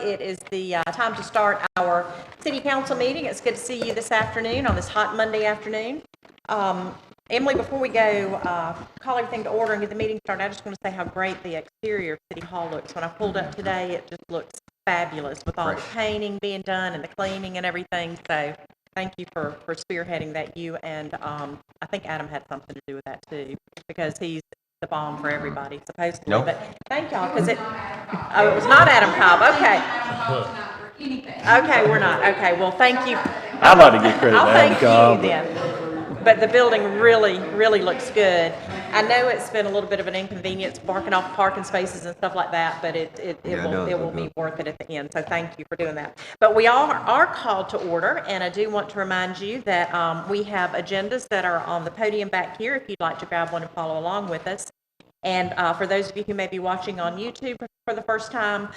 It is the time to start our city council meeting. It's good to see you this afternoon on this hot Monday afternoon. Emily, before we go call everything to order and get the meeting started, I just want to say how great the exterior of City Hall looks. When I pulled up today, it just looks fabulous with all the painting being done and the cleaning and everything. So thank you for spearheading that. You and I think Adam had something to do with that too, because he's the bomb for everybody, supposedly. Nope. But thank y'all, because it was not Adam Cobb. Okay, we're not. Okay, well, thank you. I'd like to give credit I'll to Adam thank Cobb. you then. But the building really looks good. I know it's been a little bit of an inconvenience barking off parking spaces and stuff like that, but it will be worth it at the end. So thank you for doing that. But we all are called to order, and I do want to remind you that we have agendas that are on the podium back here if you'd like to grab one and follow along with us. And for those of you who may be watching on YouTube for the first time,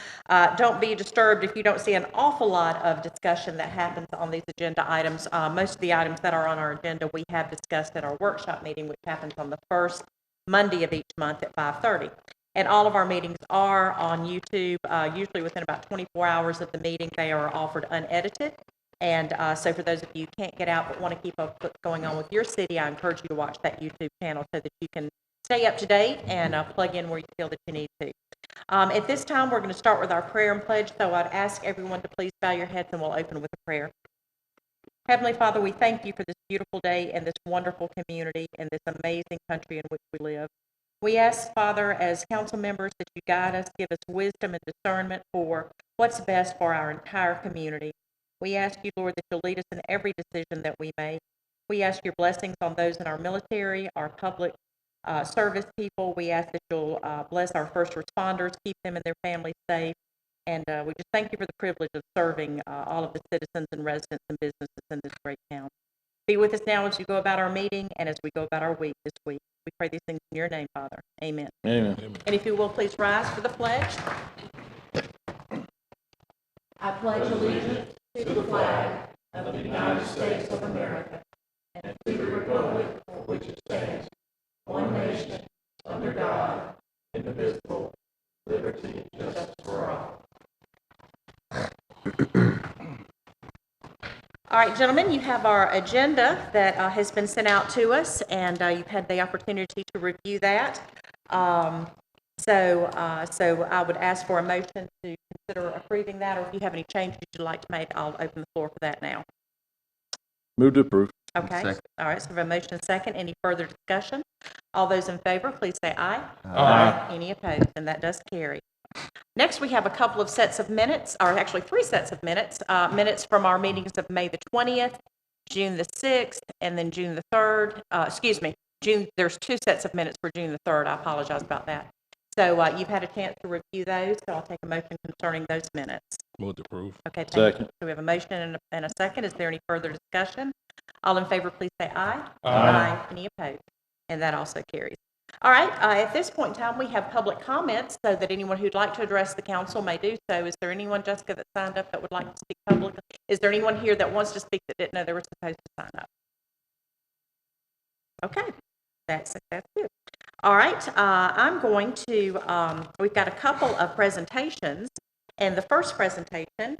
don't be disturbed if you don't see an awful lot of discussion that happens on these agenda items. Most of the items that are on our agenda we have discussed at our workshop meeting, which happens on the first Monday of each month at 5:30. And all of our meetings are on YouTube, usually within about 24 hours of the meeting. They are offered unedited. And so for those of you who can't get out but want to keep up with what's going on with your city, I encourage you to watch that YouTube channel so that you can stay up to date and plug in where you feel that you need to. At this time, we're going to start with our prayer and pledge, so I'd ask everyone to please bow your heads and we'll open with a prayer. Heavenly Father, we thank you for this beautiful day and this wonderful community and this amazing country in which we live. We ask, Father, as council members, that you guide us, give us wisdom and discernment for what's best for our entire community. We ask you, Lord, that you'll lead us in every decision that we make. We ask your blessings on those in our military, our public service people. We ask that you'll bless our first responders, keep them and their families safe. And we just thank you for the privilege of serving all of the citizens and residents and businesses in this great town. Be with us now as we go about our meeting and as we go about our week this week. We pray these things in your name, Father. Amen. Amen. And if you will, please rise for the pledge. I pledge allegiance to the flag of the United States of America and to the republic for which it stands, one nation, under God, indivisible, liberty and justice for all. All right, gentlemen, you have our agenda that has been sent out to us, and you've had the opportunity to review that. So I would ask for a motion to consider approving that, or if you have any changes you'd like to make, I'll open the floor for that now. Move to approve. Okay. Second. All right, so we have a motion and second. Any further discussion? All those in favor, please say aye. Aye. Any opposed? And that does carry. Next, we have a couple of sets of minutes, or actually 3 sets of minutes, minutes from our meetings of May the 20th, June the 6th, and then June the 3rd. There's 2 sets of minutes for June the 3rd. I apologize about that. So you've had a chance to review those, so I'll take a motion concerning those minutes. Move to approve. Okay, thank Second. you. So we have a motion and a second. Is there any further discussion? All in favor, please say aye. Aye. Any opposed? And that also carries. All right, at this point in time, we have public comments so that anyone who'd like to address the council may do so. Is there anyone, Jessica, that signed up that would like to speak publicly? Is there anyone here that wants to speak that didn't know they were supposed to sign up? Okay, that's good. All right, I'm going to, we've got a couple of presentations, and the first presentation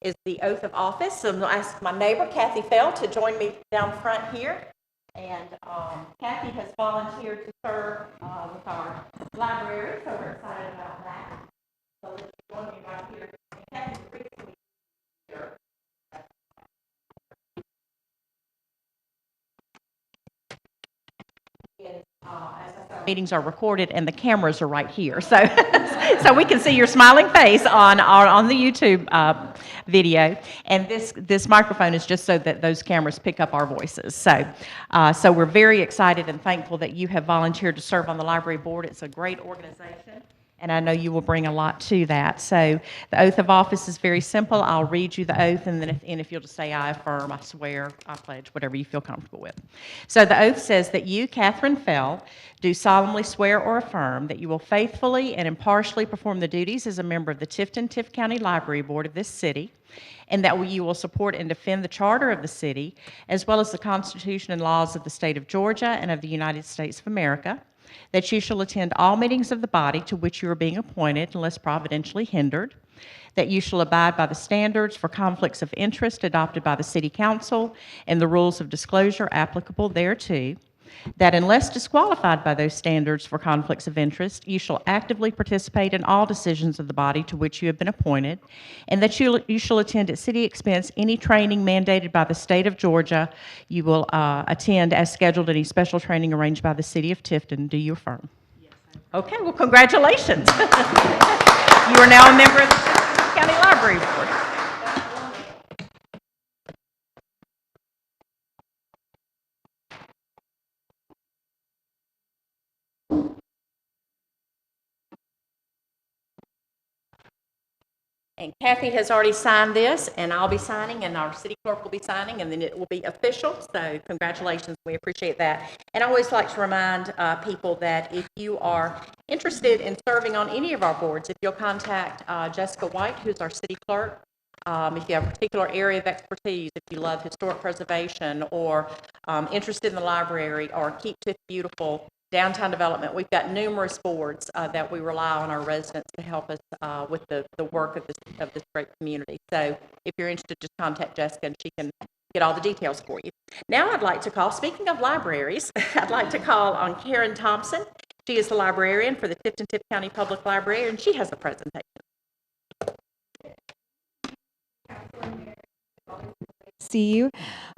is the oath of office. So I'm going to ask my neighbor, Kathy Fell, to join me down front here. And Kathy has volunteered to serve with our library, so we're excited about that. So let's join me right here. And Kathy, briefly here. Meetings are recorded and the cameras are right here, so so we can see your smiling face on the YouTube video. And this microphone is just so that those cameras pick up our voices. So we're very excited and thankful that you have volunteered to serve on the library board. It's a great organization, and I know you will bring a lot to that. So the oath of office is very simple. I'll read you the oath, and then if you'll just say, I affirm, I swear, I pledge, whatever you feel comfortable with. So the oath says that you, Catherine Fell, do solemnly swear or affirm that you will faithfully and impartially perform the duties as a member of the Tifton-Tift County Library Board of this city, and that you will support and defend the charter of the city, as well as the Constitution and laws of the state of Georgia and of the United States of America, that you shall attend all meetings of the body to which you are being appointed unless providentially hindered, that you shall abide by the standards for conflicts of interest adopted by the City Council and the rules of disclosure applicable thereto, that unless disqualified by those standards for conflicts of interest, you shall actively participate in all decisions of the body to which you have been appointed, and that you shall attend at city expense any training mandated by the state of Georgia. You will attend as scheduled any special training arranged by the city of Tifton. Do you affirm? Yes. Okay, well, congratulations. You are now a member of the Tifton County Library Board. And Kathy has already signed this, and I'll be signing, and our city clerk will be signing, and then it will be official. So congratulations, we appreciate that. And I always like to remind people that if you are interested in serving on any of our boards, if you'll contact Jessica White, who's our city clerk, if you have a particular area of expertise, if you love historic preservation, or interested in the library, or Keep Tiff Beautiful, downtown development, we've got numerous boards that we rely on our residents to help us with the work of this great community. So if you're interested, just contact Jessica and she can get all the details for you. Now I'd like to call, speaking of libraries, I'd like to call on Karen Thompson. She is the librarian for the Tifton-Tiff County Public Library, and she has a presentation. See you.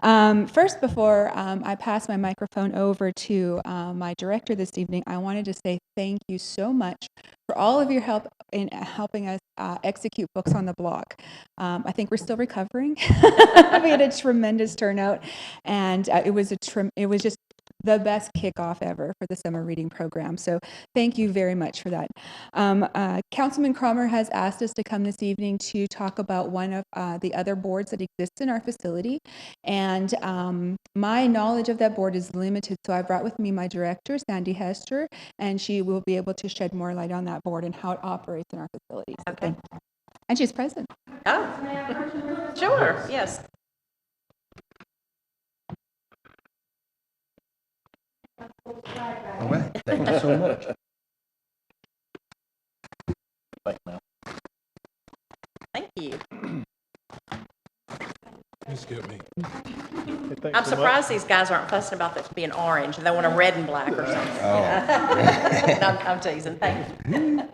First, before I pass my microphone over to my director this evening, I wanted to say thank you so much for all of your help in helping us execute Books on the Block. I think we're still recovering. We had a tremendous turnout, and it was just the best kickoff ever for the summer reading program. So thank you very much for that. Councilman Cromer has asked us to come this evening to talk about one of the other boards that exist in our facility. And my knowledge of that board is limited, so I brought with me my director, Sandy Hester, and she will be able to shed more light on that board and how it operates in our facility. So Okay. And she's present. Oh, sure, yes. All right, thank you so much. Thank you. Just get me. I'm surprised these guys aren't fussing about this being orange. They want a red and black or something. Oh. No, I'm teasing. Thank you.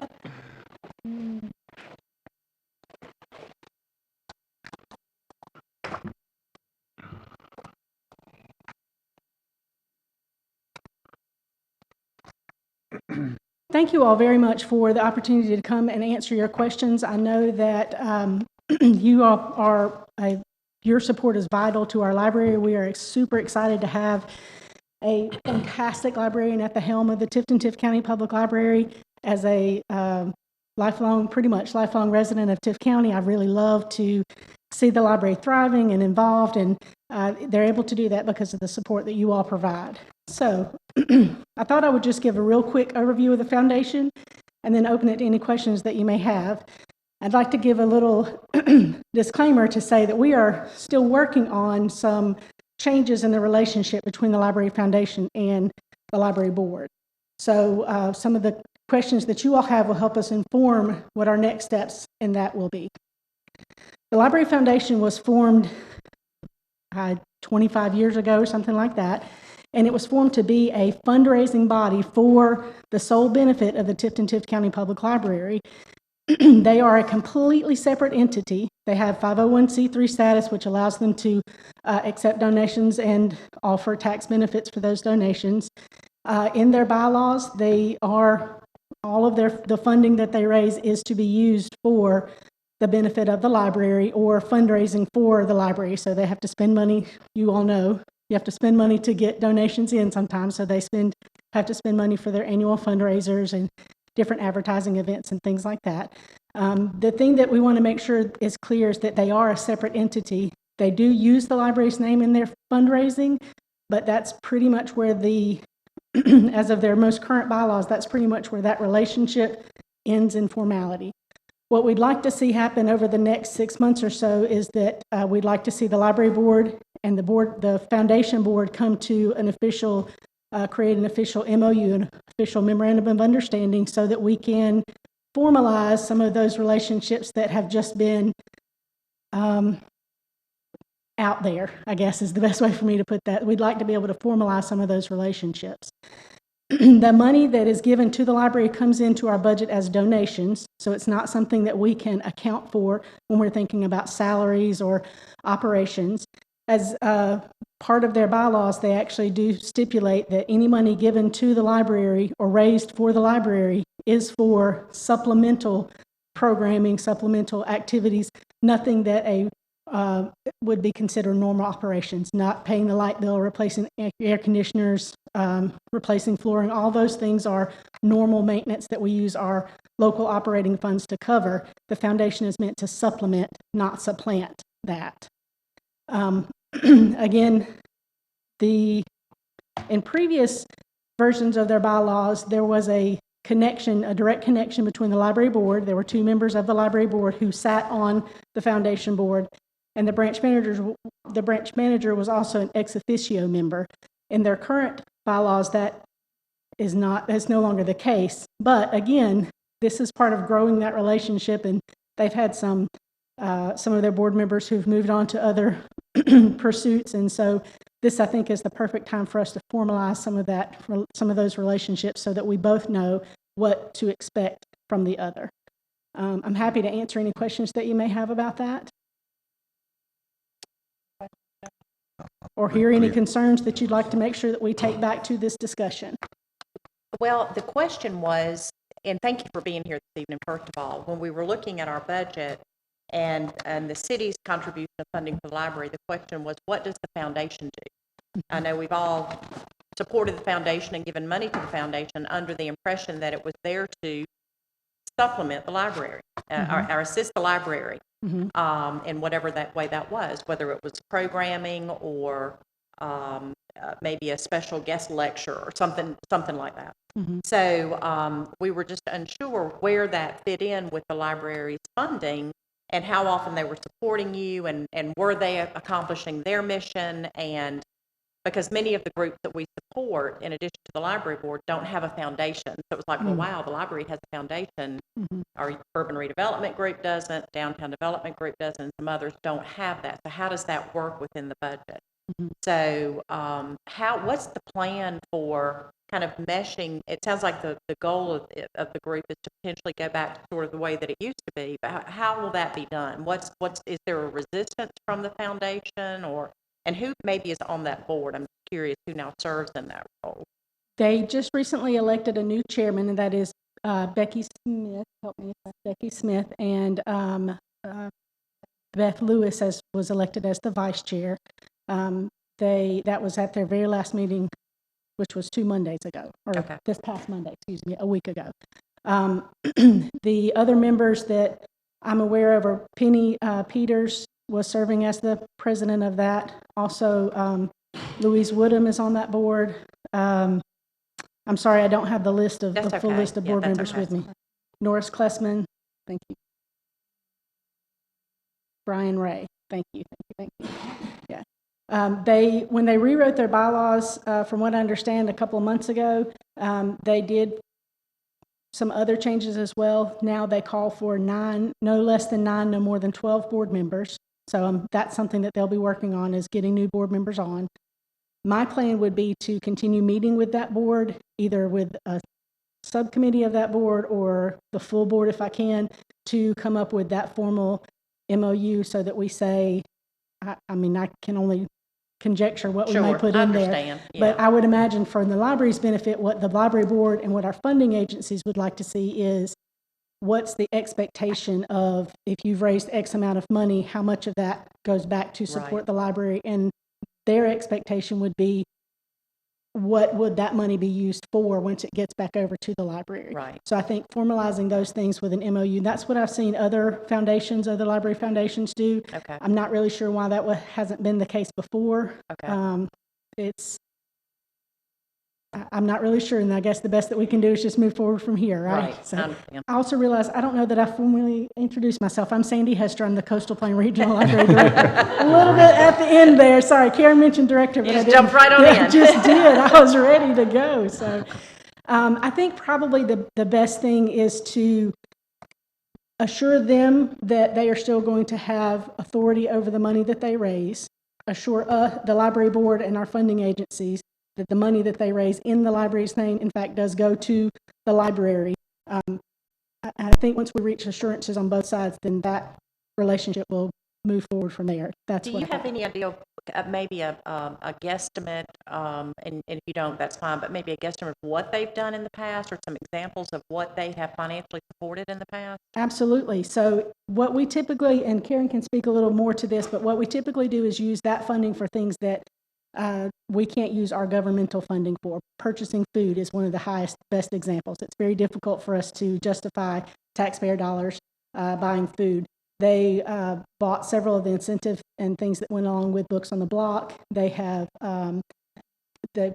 Thank you all very much for the opportunity to come and answer your questions. I know that you all your support is vital to our library. We are super excited to have a fantastic librarian at the helm of the Tifton-Tiff County Public Library. As a pretty much lifelong resident of Tiff County, I really love to see the library thriving and involved, and they're able to do that because of the support that you all provide. So I thought I would just give a real quick overview of the foundation and then open it to any questions that you may have. I'd like to give a little disclaimer to say that we are still working on some changes in the relationship between the Library Foundation and the Library Board. So some of the questions that you all have will help us inform what our next steps in that will be. The Library Foundation was formed 25 years ago or something like that, and it was formed to be a fundraising body for the sole benefit of the Tifton-Tiff County Public Library. They are a completely separate entity. They have 501c3 status, which allows them to accept donations and offer tax benefits for those donations. In their bylaws, all of the funding that they raise is to be used for the benefit of the library or fundraising for the library. So they have to spend money. You all know you have to spend money to get donations in sometimes. So they have to spend money for their annual fundraisers and different advertising events and things like that. The thing that we want to make sure is clear is that they are a separate entity. They do use the library's name in their fundraising, but that's pretty much where as of their most current bylaws, that's pretty much where that relationship ends in formality. What we'd like to see happen over the next 6 months or so is that we'd like to see the library board and the foundation board come to an official, create an official MOU, an official memorandum of understanding, so that we can formalize some of those relationships that have just been out there, I guess is the best way for me to put that. We'd like to be able to formalize some of those relationships. The money that is given to the library comes into our budget as donations, so it's not something that we can account for when we're thinking about salaries or operations. As part of their bylaws, they actually do stipulate that any money given to the library or raised for the library is for supplemental programming, supplemental activities, nothing that would be considered normal operations, not paying the light bill, replacing air conditioners, replacing flooring. All those things are normal maintenance that we use our local operating funds to cover. The foundation is meant to supplement, not supplant that. Again, in previous versions of their bylaws, there was a direct connection between the library board. There were 2 members of the library board who sat on the foundation board, and the branch manager was also an ex officio member. In their current bylaws, that's no longer the case. But again, this is part of growing that relationship, and they've had some of their board members who've moved on to other pursuits, and so this, I think, is the perfect time for us to formalize some of those relationships so that we both know what to expect from the other. I'm happy to answer any questions that you may have about that, or hear any concerns that you'd like to make sure that we take back to this discussion. Well, the question was, and thank you for being here this evening, first of all, when we were looking at our budget and the city's contribution of funding for the library, the question was, what does the foundation do? I know we've all supported the foundation and given money to the foundation under the impression that it was there to supplement the library, or assist the library in whatever that way that was, whether it was programming or maybe a special guest lecture or something like that. So we were just unsure where that fit in with the library's funding and how often they were supporting you, and were they accomplishing their mission, and because many of the groups that we support, in addition to the library board, don't have a foundation. So it was like, well, wow, the library has a foundation. Our urban redevelopment group doesn't, downtown development group doesn't, and some others don't have that. So how does that work within the budget? So what's the plan for kind of meshing? It sounds like the goal of the group is to potentially go back to sort of the way that it used to be, but how will that be done? Is there a resistance from the foundation, and who maybe is on that board? I'm curious who now serves in that role. They just recently elected a new chairman, and that is Becky Smith. Help me, Becky Smith, and Beth Lewis was elected as the vice chair. That was at their very last meeting, which was 2 Mondays ago, or this past Monday, a week ago. The other members that I'm aware of are Penny Peters was serving as the president of that. Also, Louise Woodham is on that board. I'm sorry, I don't have the list of the full list of board members with me. Norris Klessman, thank you. Brian Ray, thank you. Yeah. When they rewrote their bylaws, from what I understand, a couple of months ago, they did some other changes as well. Now they call for 9, no less than 9, no more than 12 board members. So that's something that they'll be working on, is getting new board members on. My plan would be to continue meeting with that board, either with a subcommittee of that board or the full board if I can, to come up with that formal MOU so that we say, I can only conjecture what we may put in there. But I would imagine for the library's benefit, what the library board and what our funding agencies would like to see is what's the expectation of, if you've raised X amount of money, how much of that goes back to support the library? And their expectation would be, what would that money be used for once it gets back over to the library? Right. So I think formalizing those things with an MOU, that's what I've seen other library foundations do. Okay. I'm not really sure why that hasn't been the case before. Okay. I'm not really sure, and I guess the best that we can do is just move forward from here, right? So I also realize, I don't know that I formally introduced myself. I'm Sandy Hester. I'm the Coastal Plain Regional Library Director. A little bit at the end there. Sorry, Karen mentioned director, but I didn't. Jumped right on in. I just did. I was ready to go. So I think probably the best thing is to assure them that they are still going to have authority over the money that they raise, assure the library board and our funding agencies that the money that they raise in the library's name, in fact, does go to the library. I think once we reach assurances on both sides, then that relationship will move forward from there. That's Do what you I have any idea, maybe a guesstimate, and if you don't, that's fine, but maybe a guesstimate of what they've done in the past or some examples of what they have financially supported in the past? Absolutely. So what we typically, and Karen can speak a little more to this, but what we typically do is use that funding for things that we can't use our governmental funding for. Purchasing food is one of the best examples. It's very difficult for us to justify taxpayer dollars buying food. They bought several of the incentives and things that went along with Books on the Block. They have they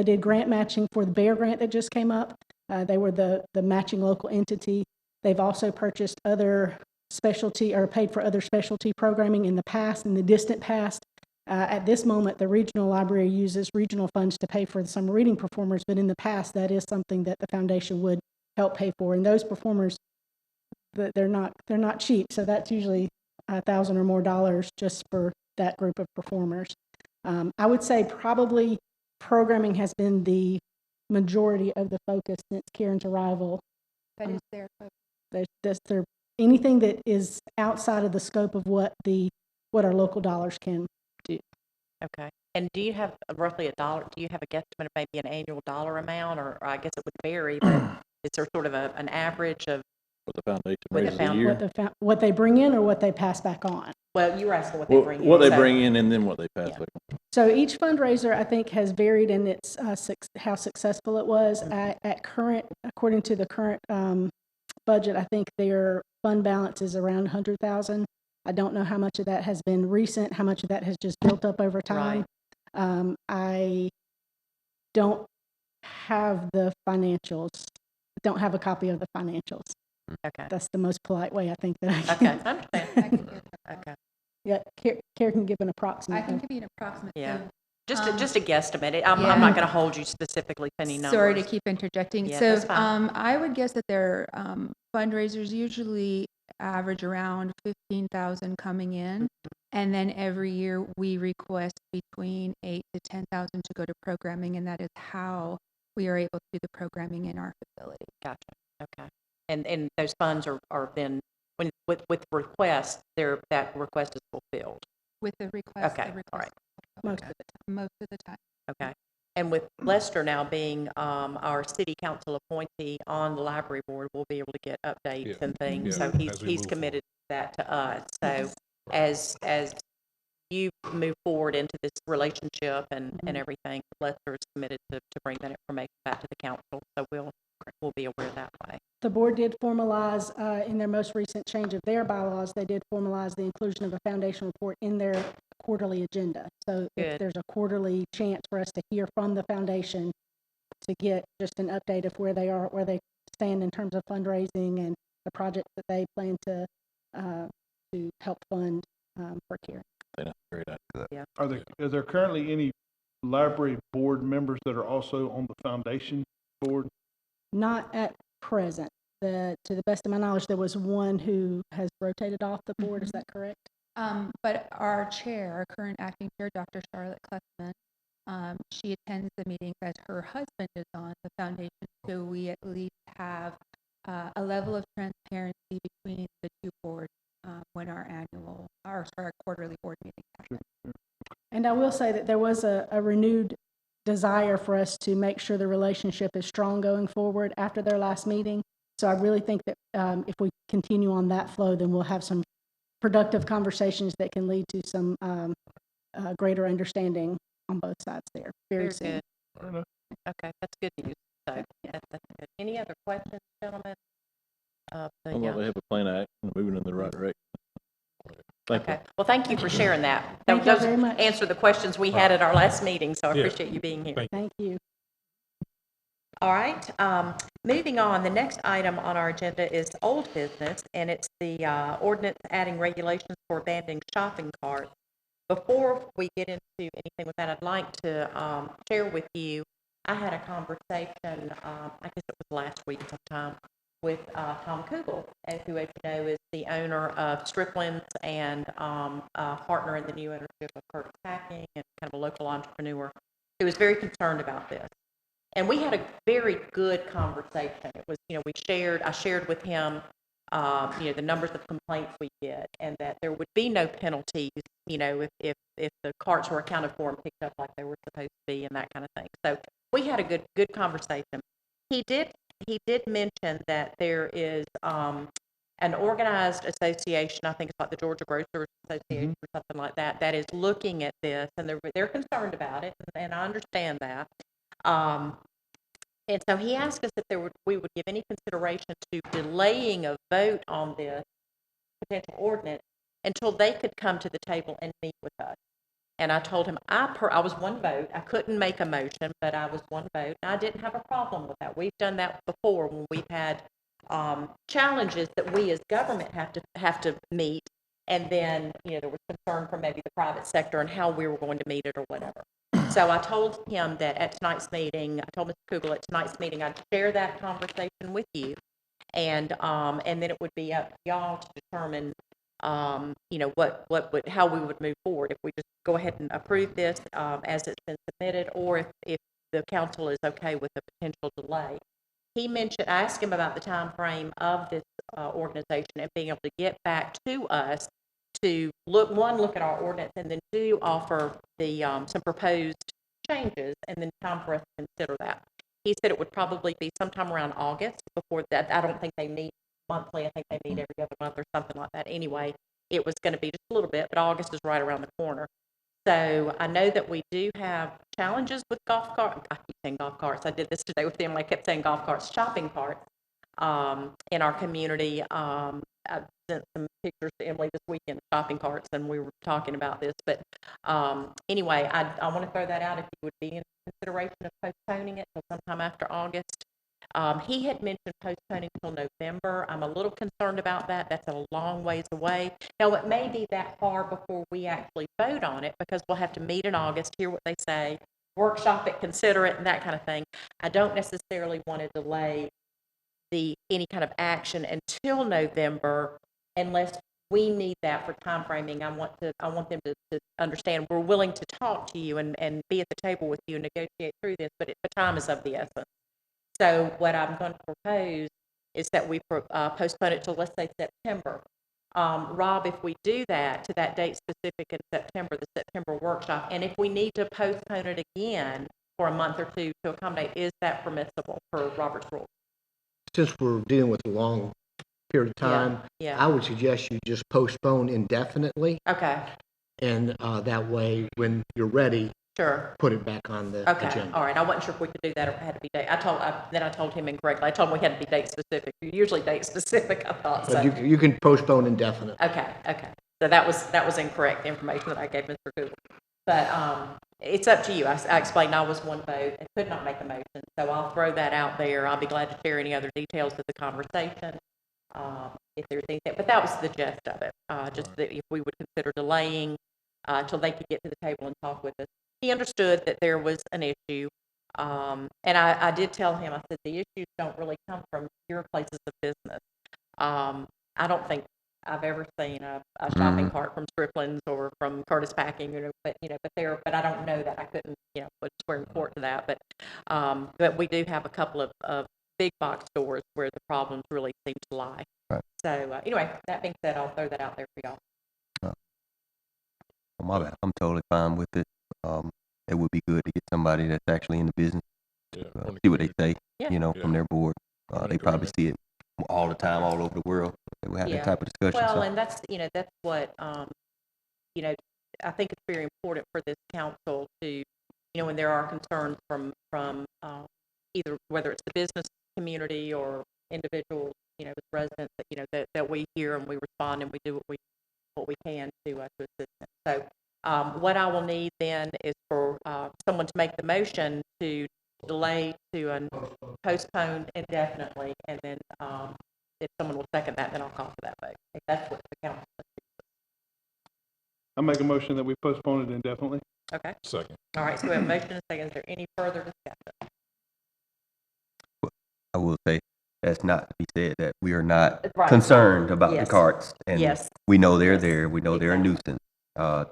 did grant matching for the Bear Grant that just came up. They were the matching local entity. They've also purchased other specialty or paid for other specialty programming in the past, in the distant past. At this moment, the regional library uses regional funds to pay for some reading performers, but in the past, that is something that the foundation would help pay for. And those performers, they're not cheap, so that's usually $1,000 or more just for that group of performers. I would say probably programming has been the majority of the focus since Karen's arrival. That is their focus. Anything that is outside of the scope of what our local dollars can do. Okay. And do you have roughly do you have a guesstimate of maybe an annual dollar amount, or I guess it would vary, but is there sort of an average of What the foundation With the raises a found- year. What they bring in or what they pass back on. well, you were asking what they Well, bring in. what they so- bring in and then what they pass Yeah. back. So each fundraiser, I think, has varied in its how successful it was. According to the current budget, I think their fund balance is around 100,000. I don't know how much of that has been recent, how much of that has just built up over time. I don't have the financials. Don't have a copy of the financials. Okay. That's the most polite way I think that I Okay. can. I understand. I can give, Okay. Yeah, Karen can give an approximate. I can give you an approximate. Yeah. So, Just a guesstimate. I'm yeah. not going to hold you specifically to any numbers. sorry to keep interjecting. Yeah, So that's fine. I would guess that their fundraisers usually average around 15,000 coming in. And then every year we request between 8 to 10,000 to go to programming, and that is how we are able to do the programming in our facility. Gotcha. Okay. And those funds are then, with request, that request is fulfilled. With the request, Okay, all right. Most of the time. most of the time. Okay. And with Lester now being our city council appointee on the library board, we'll be able to get updates Yeah. and things. Yeah, So as we he's move committed that to us. So as you move forward into this relationship and everything, Lester is committed to bring that information back to the council. So we'll be aware that way. The board did formalize, in their most recent change of their bylaws, they did formalize the inclusion of a foundation report in their quarterly agenda. So if Good. there's a quarterly chance for us to hear from the foundation to get just an update of where they are, where they stand in terms of fundraising and the projects that they plan to help fund for Karen. That's a great idea. Are there currently any library board members that are also on the foundation board? Not at present. To the best of my knowledge, there was one who has rotated off the board. Is that correct? But our chair, our current acting chair, Dr. Charlotte Kleffman, she attends the meetings as her husband is on the foundation, so we at least have a level of transparency between the two boards when our quarterly board meetings happen. And I will say that there was a renewed desire for us to make sure the relationship is strong going forward after their last meeting. So I really think that if we continue on that flow, then we'll have some productive conversation that can lead to some greater understanding on both sides there very soon. Good. Fair enough. Okay, that's good news. So that's good. Any other questions, gentlemen? I thought they have a plan of action moving in the right direction. Thank you. Okay. Well, thank you for sharing that. Thank you Those very much. answer the questions we had at our last meeting, so I Yeah. appreciate you being here. Thank you. All right, moving on, the next item on our agenda is old business, and it's the ordinance adding regulations for abandoning shopping carts. Before we get into anything with that, I'd like to share with you, I had a conversation, I guess it was last week sometime, Tom Kugel, who, as you know, is the owner of Strickland's and a partner in the new ownership of Curtis Packing and kind of a local entrepreneur who was very concerned about this. And we had a very good conversation. It was, I shared with him, the numbers of complaints we get, and that there would be no penalties, if the carts were accounted for and picked up like they were supposed to be, and that kind of thing. So we had a good conversation. He did mention that there is an organized association, I think it's like the Georgia Grocers Association or something like that, that is looking at this, and they're concerned about it, and I understand that. And so he asked us if we would give any consideration to delaying a vote on this potential ordinance until they could come to the table and meet with us. And I told him I was one vote. I couldn't make a motion, but I was one vote. And I didn't have a problem with that. We've done that before when we've had challenges that we as government have to meet. And then, there was concern from maybe the private sector and how we were going to meet it or whatever. So I told him that at tonight's meeting, I told Mr. Kugel at tonight's meeting, I'd share that conversation with you. And then it would be up to y'all to determine, how we would move forward. If we just go ahead and approve this as it's been submitted, or if the council is okay with a potential delay. I asked him about the time frame of this organization and being able to get back to us to look at our ordinance, and then offer the some proposed changes, and then time for us to consider that. He said it would probably be sometime around August. Before that, I don't think they meet monthly. I think they meet every other month or something like that. Anyway, it was going to be just a little bit, but August is right around the corner. So I know that we do have challenges with golf carts. I keep saying golf carts. I did this today with them. I kept saying golf carts, shopping carts in our community. I sent some pictures to Emily this weekend of shopping carts, and we were talking about this. But anyway, I want to throw that out if you would be in consideration of postponing it till sometime after August. He had mentioned postponing till November. I'm a little concerned about that. That's a long ways away. Now, it may be that far before we actually vote on it, because we'll have to meet in August, hear what they say, workshop it, consider it, and that kind of thing. I don't necessarily want to delay any kind of action until November, unless we need that for time framing. I want them to understand we're willing to talk to you and be at the table with you and negotiate through this, but the time is of the essence. So what I'm going to propose is that we postpone it till, let's say, September. Rob, if we do that to that date specific in September, the September workshop, and if we need to postpone it again for a month or two to accommodate, is that permissible per Robert's rule? Since we're dealing with a long period of time, Yeah. I would suggest you just postpone indefinitely, Okay, and that way, when you're ready, sure. put it back on the Okay, agenda. all right. I wasn't sure if we could do that or it had to be date. Then I told him incorrectly. I told him we had to be date specific. You're usually date specific, I thought. So. But you can postpone indefinitely. Okay. So that was incorrect information that I gave Mr. Google. But it's up to you. I explained I was one vote and could not make a motion, so I'll throw that out there. I'll be glad to share any other details of the conversation if there's anything. But that was the gist of it. Just that if we would consider delaying till they could get to the table and talk with us. He understood that there was an issue, and I did tell him, I said, the issues don't really come from your places of business. I don't think I've ever seen a shopping cart from Strickland's or from Curtis Packing, but I don't know that. I couldn't, swear in court to that, but we do have a couple of big box stores where the problems really seem to lie. Right. So anyway, that being said, I'll throw that out there for y'all. On my bad. I'm totally fine with it. It would be good to get somebody that's actually in the business, Yeah, see what they say, Yeah. from their board. They probably see it all the time, all over the world. They would have Yeah. that type of discussion. Well, so. and that's what, I think it's very important for this council to, when there are concerns from either, whether it's the business community or individuals, as residents, that we hear and we respond and we do what we can to assist them. So what I will need then is for someone to make the motion to delay to postpone indefinitely, and then if someone will second that, then I'll call for that vote. If that's what the council says. I make a motion that we postpone it indefinitely. Okay. Second. All right. So we have a motion and a second. Is there any further discussion? I will say that's not to be said that we are not Right. concerned about the Yes. carts. And Yes. we know they're Yes. there. We know they're a Exactly. nuisance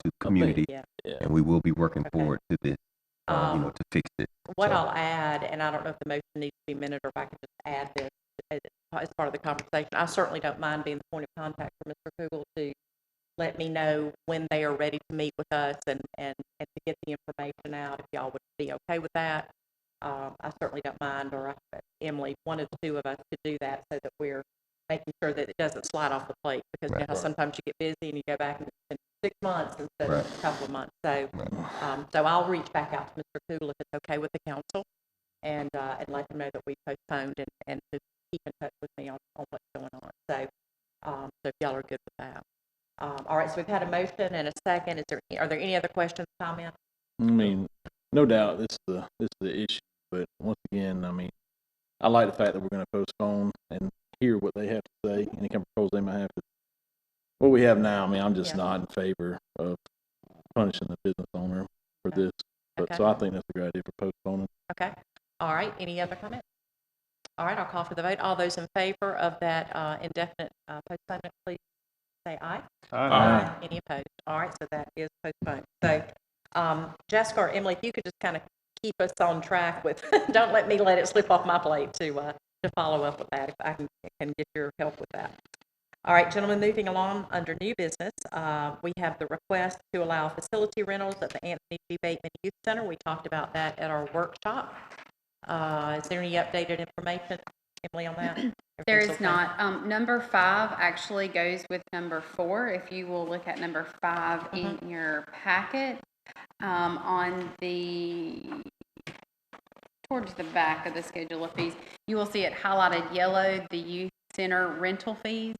to community. Yeah. Yeah. And we will be working Okay. forward to this, to fix it. What So- I'll add, and I don't know if the motion needs to be minute or if I can just add this as part of the conversation, I certainly don't mind being the point of contact for Mr. Kugel to let me know when they are ready to meet with us and to get the information out, if y'all would be okay with that. I certainly don't mind, or Emily, one of the two of us could do that so that we're making sure that it doesn't slide off the plate, because you know how sometimes you get busy and you go back and it's been 6 months instead of a couple of months. So, so I'll reach back out to Mr. Kugel if it's okay with the council and let them know that we postponed and to keep in touch with me on what's going on. So, so if y'all are good with that. All right, so we've had a motion and a second. Are there any other questions, comments? I mean, no doubt this is the issue, but once again, I mean, I like the fact that we're going to postpone and hear what they have to say, any kind of proposals they might have. What we have now, I mean, I'm just not in favor of punishing the business owner for this, but Okay. so I think that's a great idea for postponing. Okay. All right, any other comments? All right, I'll call for the vote. All those in favor of that indefinite postponement, please say aye. Aye. Any opposed? All right, so that is postponed. So, Jessica or Emily, if you could just kind of keep us on track with, don't let me let it slip off my plate to follow up with that, if I can get your help with that. All right, gentlemen, moving along under new business, we have the request to allow facility rentals at the Anthony G. Bateman Youth Center. We talked about that at our workshop. Is there any updated information, Emily, on that? There Everything's is okay? not. Number 5 actually goes with number 4. If you will look at number 5 in your packet, on towards the back of the schedule of fees, you will see it highlighted yellow. The youth center rental fees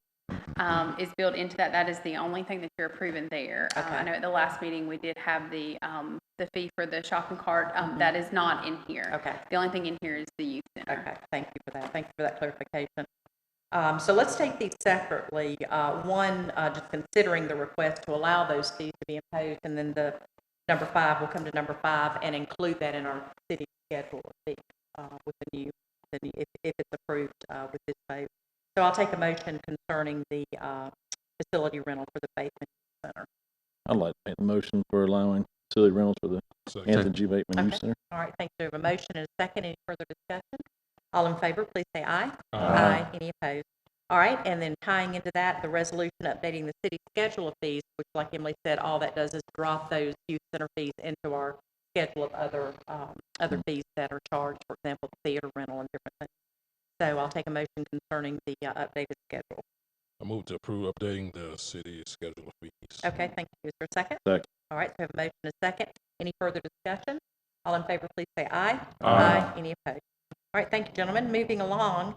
is built into that. That is the only thing that you're approving there. Okay. I know at the last meeting we did have the fee for the shopping cart. That is not in here. Okay. The only thing in here is the youth center. Okay, thank you for that. Thank you for that clarification. So let's take these separately. One, just considering the request to allow those fees to be imposed, and then the number 5, we'll come to number 5 and include that in our city schedule of fees with the new, if it's approved with this vote. So I'll take a motion concerning the facility rental for the Bateman Center. I'd like to make the motion for allowing facility rentals for the Anthony G. Bateman Youth Okay. Center. All right, thanks. We have a motion and a second. Any further discussion? All in favor, please say aye. Aye. Any opposed? All right, and then tying into that, the resolution updating the city schedule of fees, which, like Emily said, all that does is drop those youth center fees into our schedule of other fees that are charged, for example, theater rental and different things. So I'll take a motion concerning the updated schedule. I move to approve updating the city schedule of fees. Okay, thank you. Is there a second? Second. All right, so we have a motion and a second. Any further discussion? All in favor, please say aye. Aye. Any opposed? All right, thank you, gentlemen. Moving along,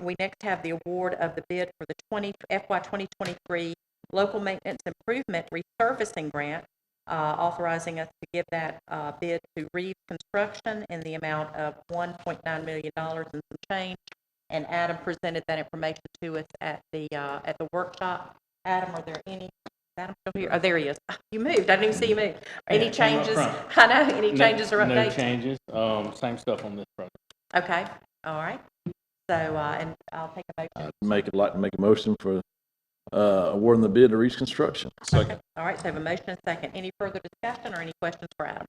we next have the award of the bid for the FY 2023 Local Maintenance Improvement Resurfacing Grant, authorizing us to give that bid to Reeves Construction in the amount of $1.9 million and some change. And Adam presented that information to us at the workshop. Adam, are there any? Adam still here? Oh, there he is. You moved. I didn't even see you move. Any changes? I know. Any changes or updates? No changes. Same stuff on this project. Okay. All right. So, and I'll take a motion. I'd like to make a motion for awarding the bid to Reach Construction. Second. All right. So, I have a motion and a second. Any further discussion or any questions for Adam?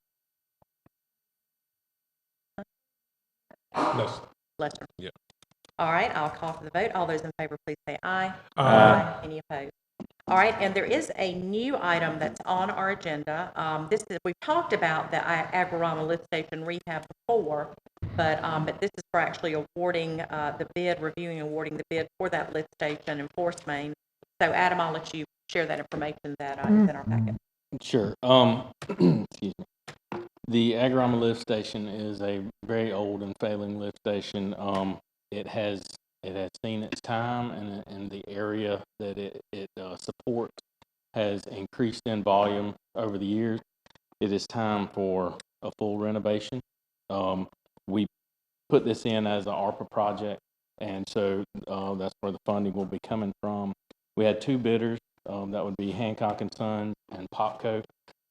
Yes. Lester? Yeah. All right. I'll call for the vote. All those in favor, please say aye. Aye. Any opposed? All right, and there is a new item that's on our agenda. We've talked about the Agorama lift station rehab before, but this is for actually awarding reviewing and awarding the bid for that lift station in Forest Main. So, Adam, I'll let you share that information that is in our packet. Sure. Excuse me. The Agorama lift station is a very old and failing lift station. It has seen its time, and the area that it supports has increased in volume over the years. It is time for a full renovation. We put this in as an ARPA project, and so that's where the funding will be coming from. We had 2 bidders. That would be Hancock & Sons and Popco.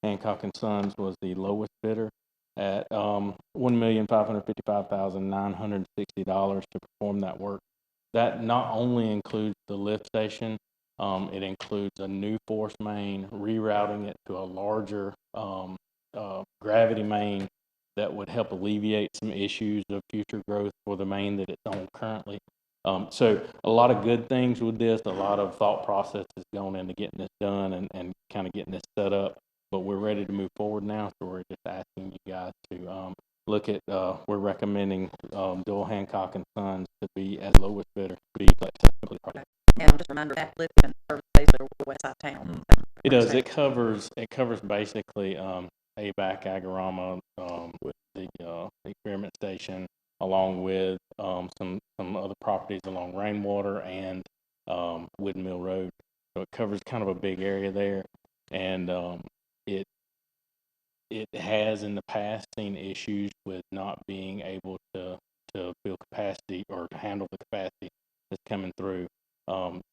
Hancock & Sons was the lowest bidder at $1,555,960 to perform that work. That not only includes the lift station, it includes a new force main, rerouting it to a larger gravity main that would help alleviate some issues of future growth for the main that it's on currently. So a lot of good things with this, a lot of thought process has gone into getting this done and kind of getting this set up. But we're ready to move forward now, so we're just asking you guys to look at, we're recommending Doyle Hancock and Sons to be as lowest bidder to be complete project. And just remember that lift and service basically are west side of town. It does. It covers basically ABAC, Agorama, with the experiment station, along with some other properties along Rainwater and Wooden Road. So it covers kind of a big area there, and it has in the past seen issues with not being able to fill capacity or handle the capacity that's coming through.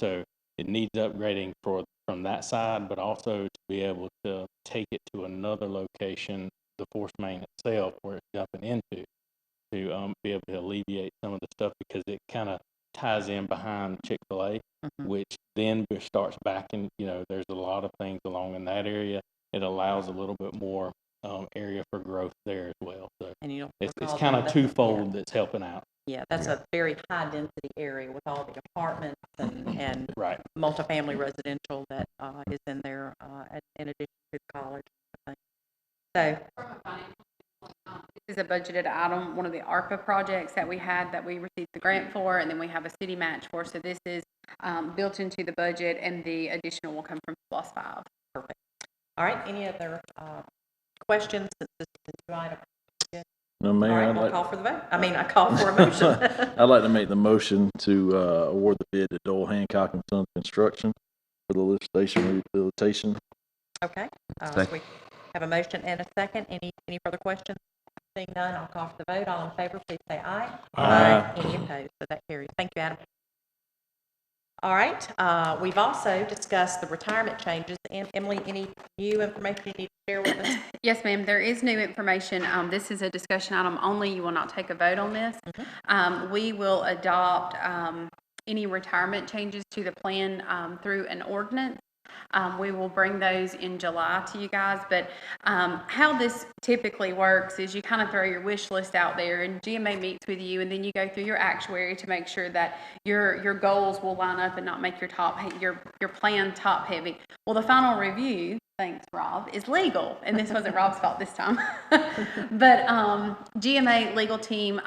So it needs upgrading from that side, but also to be able to take it to another location, the force main itself, where it's dumping into, to be able to alleviate some of the stuff, because it kind of ties in behind Chick-fil-A, which then starts backing. There's a lot of things along in that area. It allows a little bit more area for growth there as well. So And you don't it's recall kind that, of that's twofold that's helping out. Yeah, that's a very high density area with all the apartments and Right. multifamily residential that is in there in addition to the college. So, This is a budgeted item, one of the ARPA projects that we had that we received the grant for, and then we have a city match for. So this is built into the budget, and the additional will come from SPLOST 5. perfect. All right, any other questions since this is a new item? No, All Mayor, right, I'd we'll like, call for the vote. I call for a motion. I'd like to make the motion to award the bid to Doyle Hancock and Sons Construction for the lift station rehabilitation. Okay, Second. we have a motion and a second. Any further questions? Seeing none, I'll call for the vote. All in favor, please say aye. Aye. Any opposed? So that carries. Thank you, Adam. All right, we've also discussed the retirement changes. And Emily, any new information you need to share with us? Yes, ma'am. There is new information. This is a discussion item only. You will not take a vote on this. We will adopt any retirement changes to the plan through an ordinance. We will bring those in July to you guys, but how this typically works is you kind of throw your wish list out there, and GMA meets with you, and then you go through your actuary to make sure that your goals will line up and not make your plan top heavy. Well, the final review, thanks Rob, is legal, and this wasn't Rob's fault this time. But GMA legal team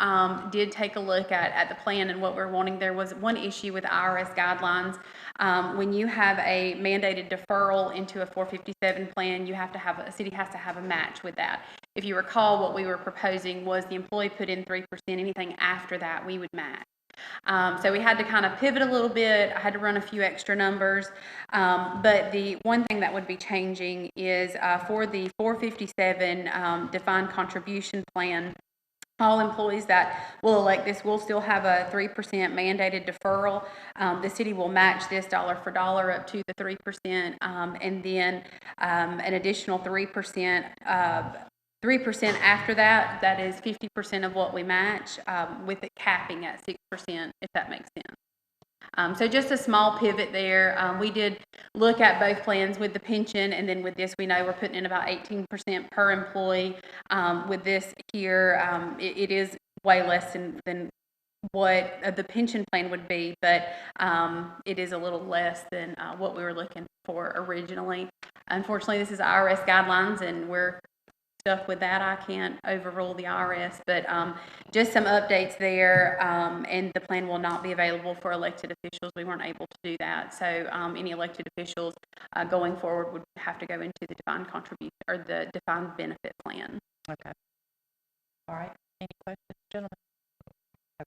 did take a look at the plan and what we're wanting. There was one issue with IRS guidelines. When you have a mandated deferral into a 457 plan, a city has to have a match with that. If you recall, what we were proposing was the employee put in 3%, anything after that we would match. So we had to kind of pivot a little bit. I had to run a few extra numbers. But the one thing that would be changing is for the 457 defined contribution plan, all employees that will elect this will still have a 3% mandated deferral. The city will match this dollar for dollar up to the 3%, and then an additional 3%. 3% after that, that is 50% of what we match, with it capping at 6%, if that makes sense. So just a small pivot there. We did look at both plans with the pension, and then with this, we know we're putting in about 18% per employee. With this here, it is way less than what the pension plan would be, but it is a little less than what we were looking for originally. Unfortunately, this is IRS guidelines, and we're stuck with that. I can't overrule the IRS, but just some updates there, and the plan will not be available for elected officials. We weren't able to do that, so any elected officials going forward would have to go into the defined contribution or the defined benefit plan. Okay. All right. Any questions, gentlemen?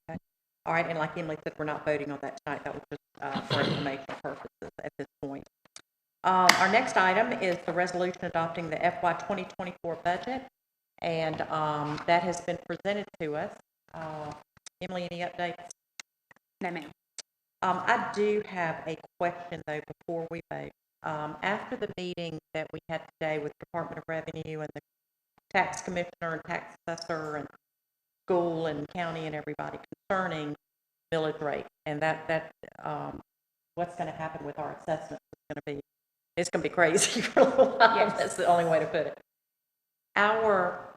Okay. All right, and like Emily said, we're not voting on that tonight. That was just for informational purposes at this point. Our next item is the resolution adopting the FY 2024 budget, and that has been presented to us. Emily, any updates? No, ma'am. I do have a question, though, before we vote. After the meeting that we had today with Department of Revenue and the tax commissioner and tax assessor and school and county and everybody concerning millage rate. And what's going to happen with our assessments is it's going to be crazy for a little while. Yes. That's the only way to put it. Our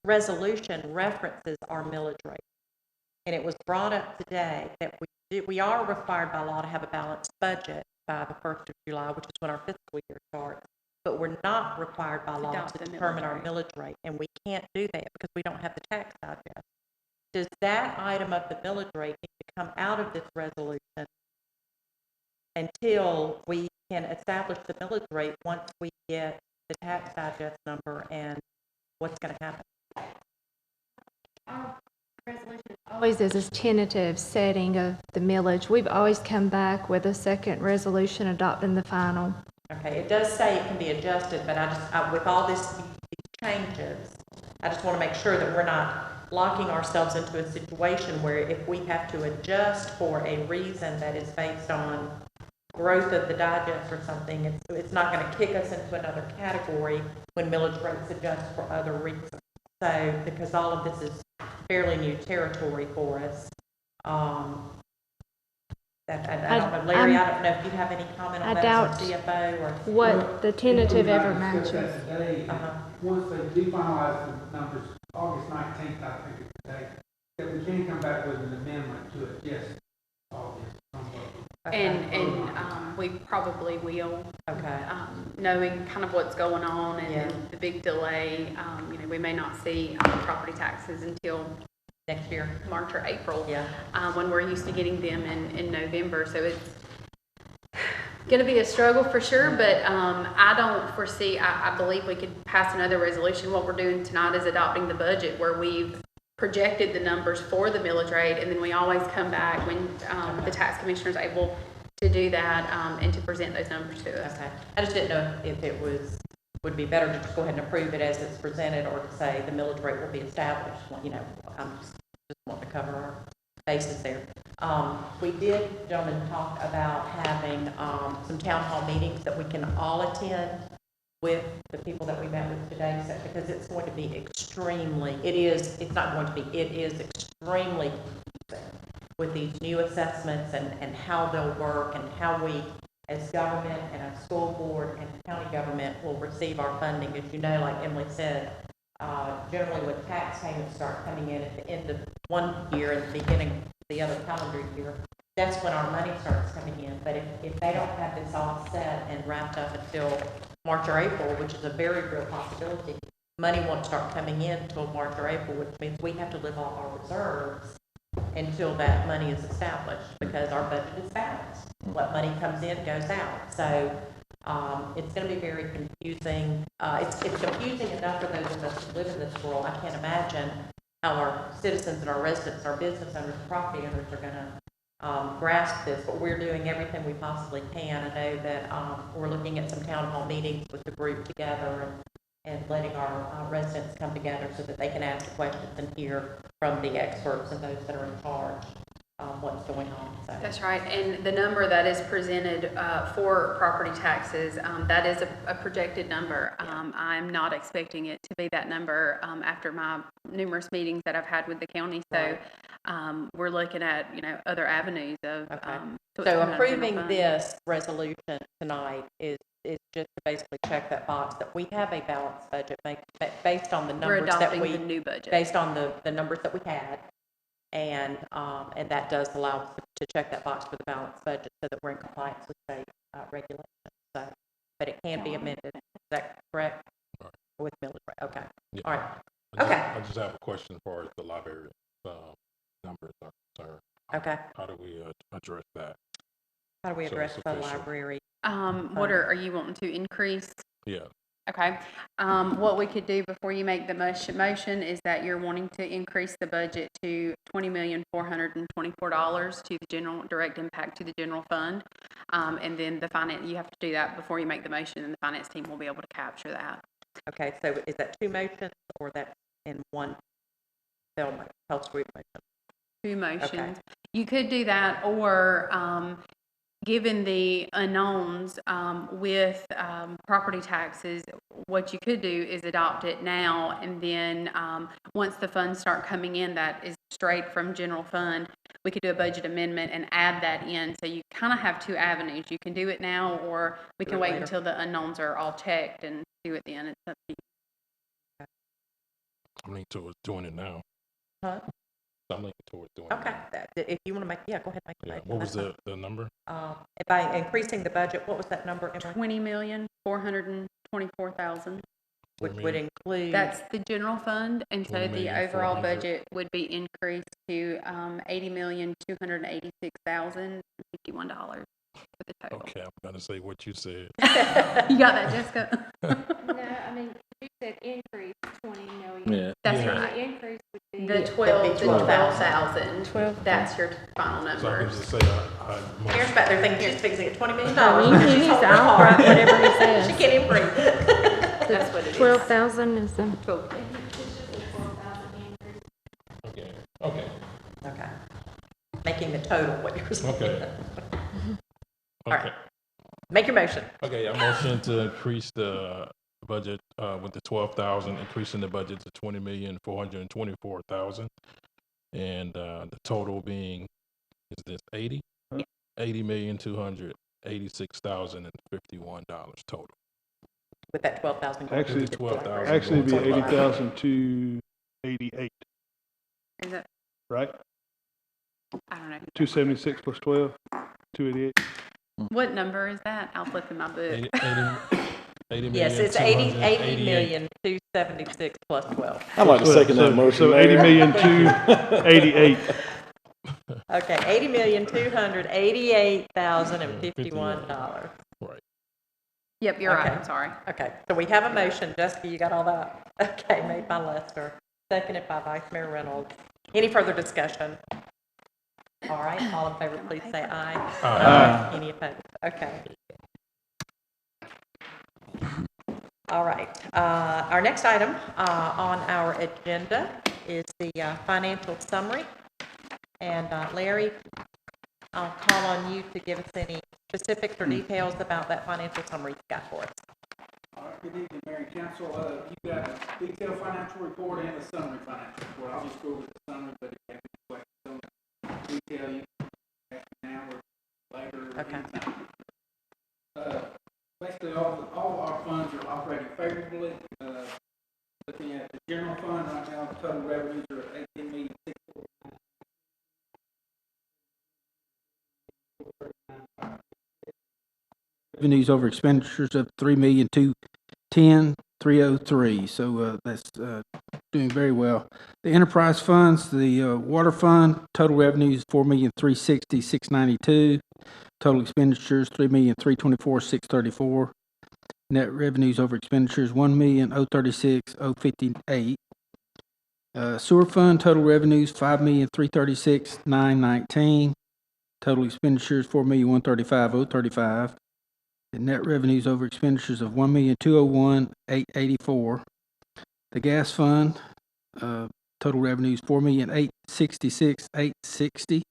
resolution references our millage rate. And it was brought up today that we are required by law to have a balanced budget by the 1st of July, which is when our fiscal year starts. But we're not required by law adopt to the determine millage our rate. millage rate, and we can't do that because we don't have the tax digest. Does that item of the millage rate need to come out of this resolution until we can establish the millage rate once we get the tax digest number and what's going to happen? Our resolution always is a tentative setting of the millage. We've always come back with a second resolution adopting the final. Okay, it does say it can be adjusted, but with all these changes, I just want to make sure that we're not locking ourselves into a situation where if we have to adjust for a reason that is based on growth of the digest or something, it's not going to kick us into another category when millage rates adjust for other reasons. So, because all of this is fairly new territory for us, I don't know, Larry, I don't know if you have any comment on I that doubt as our CFO or. what the tentative ever matches. Today, once they do finalize the numbers, August 19th, I think it's the date, that we can come back with an amendment to it, yes, August. Okay. And we probably will, Okay. knowing kind of what's going on and Yeah. the big delay, we may not see property taxes until Next year. March or April. Yeah. When we're used to getting them in November. So it's going to be a struggle for sure, but I don't foresee, I believe we could pass another resolution. What we're doing tonight is adopting the budget where we've projected the numbers for the millage rate, and then we always come back when the tax commissioner is able to do that and to present those numbers to us. Okay. I just didn't know if it would be better to just go ahead and approve it as it's presented, or to say the millage rate will be established. I'm just wanting to cover our bases there. We did, gentlemen, talk about having some town hall meetings that we can all attend with the people that we met with today, because it's going to be extremely confusing with these new assessments and how they'll work and how we, as government and a school board and county government, will receive our funding. As you know, like Emily said, generally when tax payments start coming in at the end of one year and the beginning of the other calendar year, that's when our money starts coming in. But if they don't have this all set and wrapped up until March or April, which is a very real possibility, money won't start coming in until March or April, which means we have to live off our reserves until that money is established, because our budget is balanced. What money comes in goes out. So it's going to be very confusing. It's confusing enough for those of us who live in this world. I can't imagine how our citizens and our residents, our business owners, property owners are going to grasp this, but we're doing everything we possibly can. I know that we're looking at some town hall meetings with the group together and letting our residents come together so that they can ask questions and hear from the experts and those that are in charge what's going on. So. That's right. And the number that is presented for property taxes, that is a projected number. I'm not expecting it to be that number after my numerous meetings that I've had with the county. So we're looking at, other avenues of. Okay. So So approving this resolution tonight is just to basically check that box that we have a balanced budget based on the numbers that adopting the new budget. based on the numbers that we had, and that does allow us to check that box for the balanced budget so that we're in compliance with state regulations. So, but it can be amended. Is that correct? Right. With millage rate. Okay. Yeah. All right. Okay. Okay. I just have a question as far as the library numbers are concerned. Okay. How do we address that? How do we So address it's the official. library? What are you wanting to increase? Yeah. Okay. What we could do before you make the motion is that you're wanting to increase the budget to $20,424 to the general direct impact to the general fund. And then you have to do that before you make the motion, and the finance team will be able to capture that. Okay. So is that two motions or that's in one health group motion? Two motions. Okay. You could do that, or given the unknowns with property taxes, what you could do is adopt it now, and then once the funds start coming in, that is straight from general fund, we could do a budget amendment and add that in. So you kind of have two avenues. You can do it now, or we can wait later. until the unknowns are all checked and do it then. It's up to you. I'm leaning towards doing it now. Huh? I'm leaning towards doing it Okay, now. if you want to make, yeah, go ahead, make the Yeah, motion. what was That's the number? fine. By increasing the budget, what was that number, Emily? $20,424,000. Which would include. That's the general fund, and so the overall 20,400,000. budget would be increased to $80,286,051 for the total. Okay, I'm gonna say what you said. You got that, Jessica? No, I mean, you said increase 20 million. Yeah. That's Yeah. right. The increase would be. The 12,000. 12,000. That's your final So I can number. just say Karen's back there thinking she's fixing it $20 million. No, but she's he's holding out, her heart. right, whatever he says. She can't even breathe. That's what it is. 12,000 is the. Okay, okay, Okay. Making the total what you're saying. okay. All right. Okay, Make your motion. okay, I motion to increase the budget, with the 12,000, increasing the budget to 20,424,000. And, the total being, is this 80? Huh? $80,286,051 total. With that 12,000. Actually, The 12,000. actually it'd be going to 80,288, Is it, right? I don't know. 276 plus 12, 288. What number is that? I'll flip in my book. 80 Yes, it's 80,276 plus 12. I'd like to second that motion. So Mayor. 80,288. Okay, $80,288,051. Right. Yep, you're right, Okay. I'm sorry. Okay, so we have a motion. Jessica, you got all that? Okay, made by Lester, seconded by Vice Mayor Reynolds. Any further discussion? All right, all in favor, please say aye. Aye. Any opposed? Okay. All right, our next item on our agenda is the financial summary. And Larry, I'll call on you to give us any specifics or details about that financial summary you got for us. All right, good evening, Mayor and Council. You've got a detailed financial report and a summary financial report. I'll just go over the summary, but if you have any questions on the detail, you can ask me now or later. Or Okay. anytime. Basically, all our funds are operating favorably. Looking at the general fund right now, total revenues are at $18,649,000. Revenues over expenditures of $3,210,303. So that's doing very well. The enterprise funds, the water fund, total revenues $4,360,692. Total expenditures $3,324,634. Net revenues over expenditures $1,036,058. Sewer fund, total revenues $5,336,919. Total expenditures $4,135,035. The net revenues over expenditures of $1,201,884. The gas fund, total revenues $4,866,860.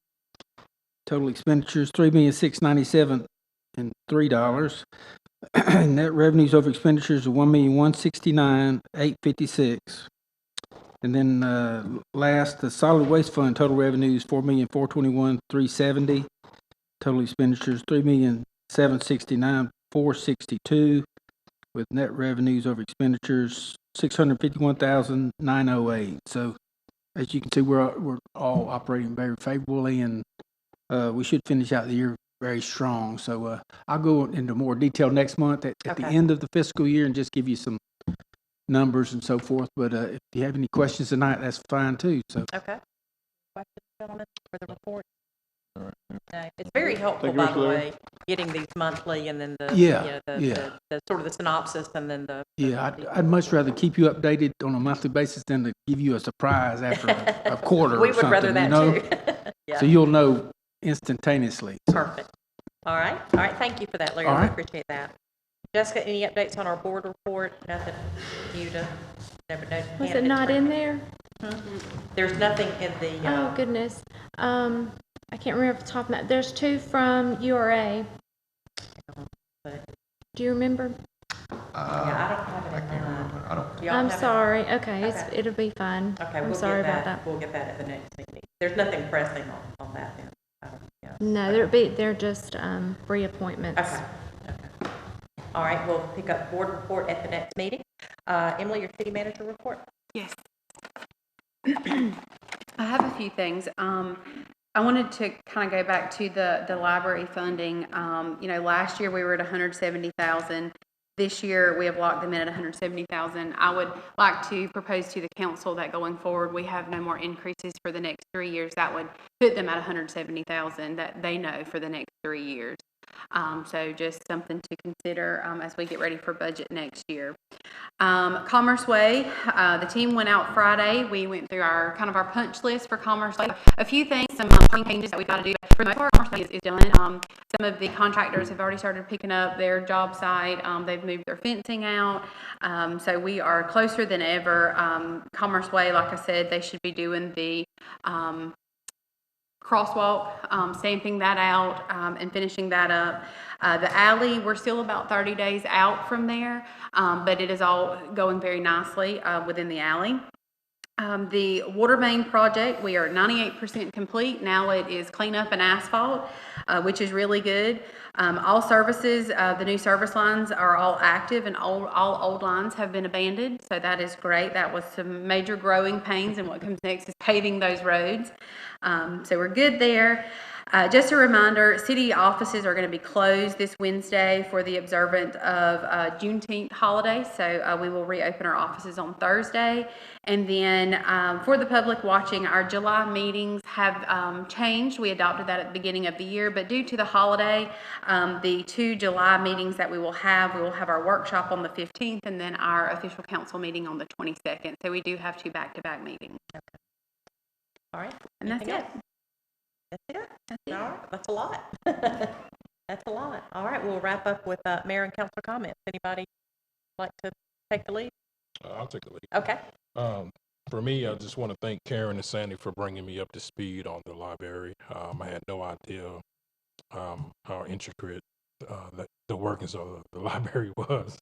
Total expenditures $3,697,003. Net revenues over expenditures of $1,169,856. And then last, the solid waste fund, total revenues $4,421,370. Total expenditures $3,769,462, with net revenues over expenditures $651,908. So, as you can see, we're all operating very favorably, and we should finish out the year very strong. So, I'll go into more detail next month at the Okay. end of the fiscal year and just give you some numbers and so forth. But if you have any questions tonight, that's fine too. So, Okay. Questions, gentlemen, for the report? No, it's very helpful, Thank you, by Mr. the Larry. way, getting these monthly and then the, Yeah, you know, yeah. the sort of the synopsis and then the. yeah, I'd much rather keep you updated on a monthly basis than to give you a surprise after a quarter We or would rather something, that you know? too. Yeah. So you'll know instantaneously. Perfect. All right, thank you for that, Larry, All I right. appreciate that. Jessica, any updates on our board report? Nothing new to, never know. Was it not in there? There's nothing in the, Oh, goodness. I can't remember off the top of that. There's two from URA. Do you remember? yeah, I don't have it. Do y'all I'm have it? sorry. Okay, Okay. it'll be fine. Okay, I'm we'll sorry get about that. We'll get that at the next meeting. There's nothing pressing on that. No, they're just reappointments. Okay. Okay. All right, we'll pick up board report at the next meeting. Emily, your city manager report? Yes. I have a few things. I wanted to kind of go back to the library funding. Last year we were at 170,000. This year we have locked them in at 170,000. I would like to propose to the council that going forward we have no more increases for the next 3 years. That would put them at 170,000 that they know for the next 3 years. So just something to consider as we get ready for budget next year. Commerce Way, the team went out Friday. We went through our punch list for Commerce Way. A few things, some changes that we've got to do. For the most part, Commerce Way is done. Some of the contractors have already started picking up their job site. They've moved their fencing out. So we are closer than ever. Commerce Way, like I said, they should be doing the crosswalk, stamping that out, and finishing that up. The alley, we're still about 30 days out from there, but it is all going very nicely within the alley. The water main project, we are 98% complete. Now it is cleanup and asphalt, which is really good. All services, the new service lines are all active, and all old lines have been abandoned, so that is great. That was some major growing pains, and what comes next is paving those roads. So we're good there. Just a reminder, city offices are going to be closed this Wednesday for the observance of Juneteenth holiday, so we will reopen our offices on Thursday. And then for the public watching, our July meetings have changed. We adopted that at the beginning of the year, but due to the holiday, the 2 July meetings that we will have our workshop on the 15th and then our official council meeting on the 22nd. So we do have 2 back-to-back meetings. Okay. All right. And that's Anything it. else? That's it? That's it. All right. That's a lot. That's a lot. All right. We'll wrap up with mayor and council comments. Anybody like to take the lead? I'll take the lead. Okay. For me, I just want to thank Karen and Sandy for bringing me up to speed on the library. I had no idea how intricate the workings of the library was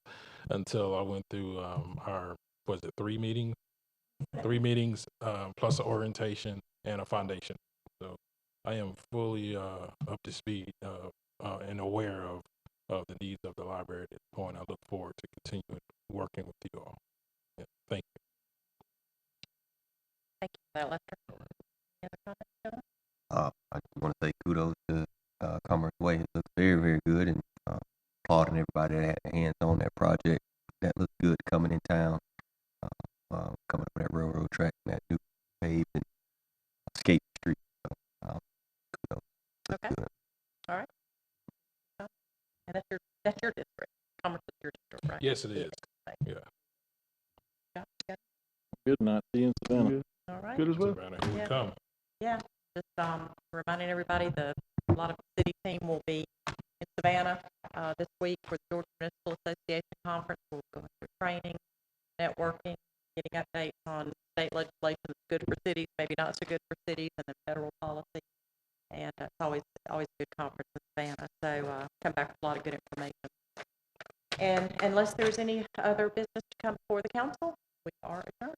until I went through our 3 meetings? 3 meetings plus an orientation and a foundation. So I am fully up to speed and aware of the needs of the library at this point. I look forward to continuing working with you all. Yeah, thank you. Thank you for that, Lester. Any other comments, John? I just want to say kudos to Commerce Way. It looks very, very good, and applauding everybody that had their hands on that project. That looks good coming in town, coming up that railroad track, and that new paved and skate street. So, kudos. Looks Okay. good. All right. And that's your district. Commerce is your district, right? Yes, it is. Yeah. Good night. See you in Savannah. Good. All right. Good as well. Savannah, here Yeah. we come. Yeah, just reminding everybody a lot of the city team will be in Savannah this week for the Georgia Municipal Association Conference. We'll go through training, networking, getting updates on state legislation that's good for cities, maybe not so good for cities, and then federal policy. And it's always a good conference in Savannah. So come back with a lot of good information. And unless there's any other business to come before the council, we are adjourned.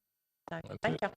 So, thank you.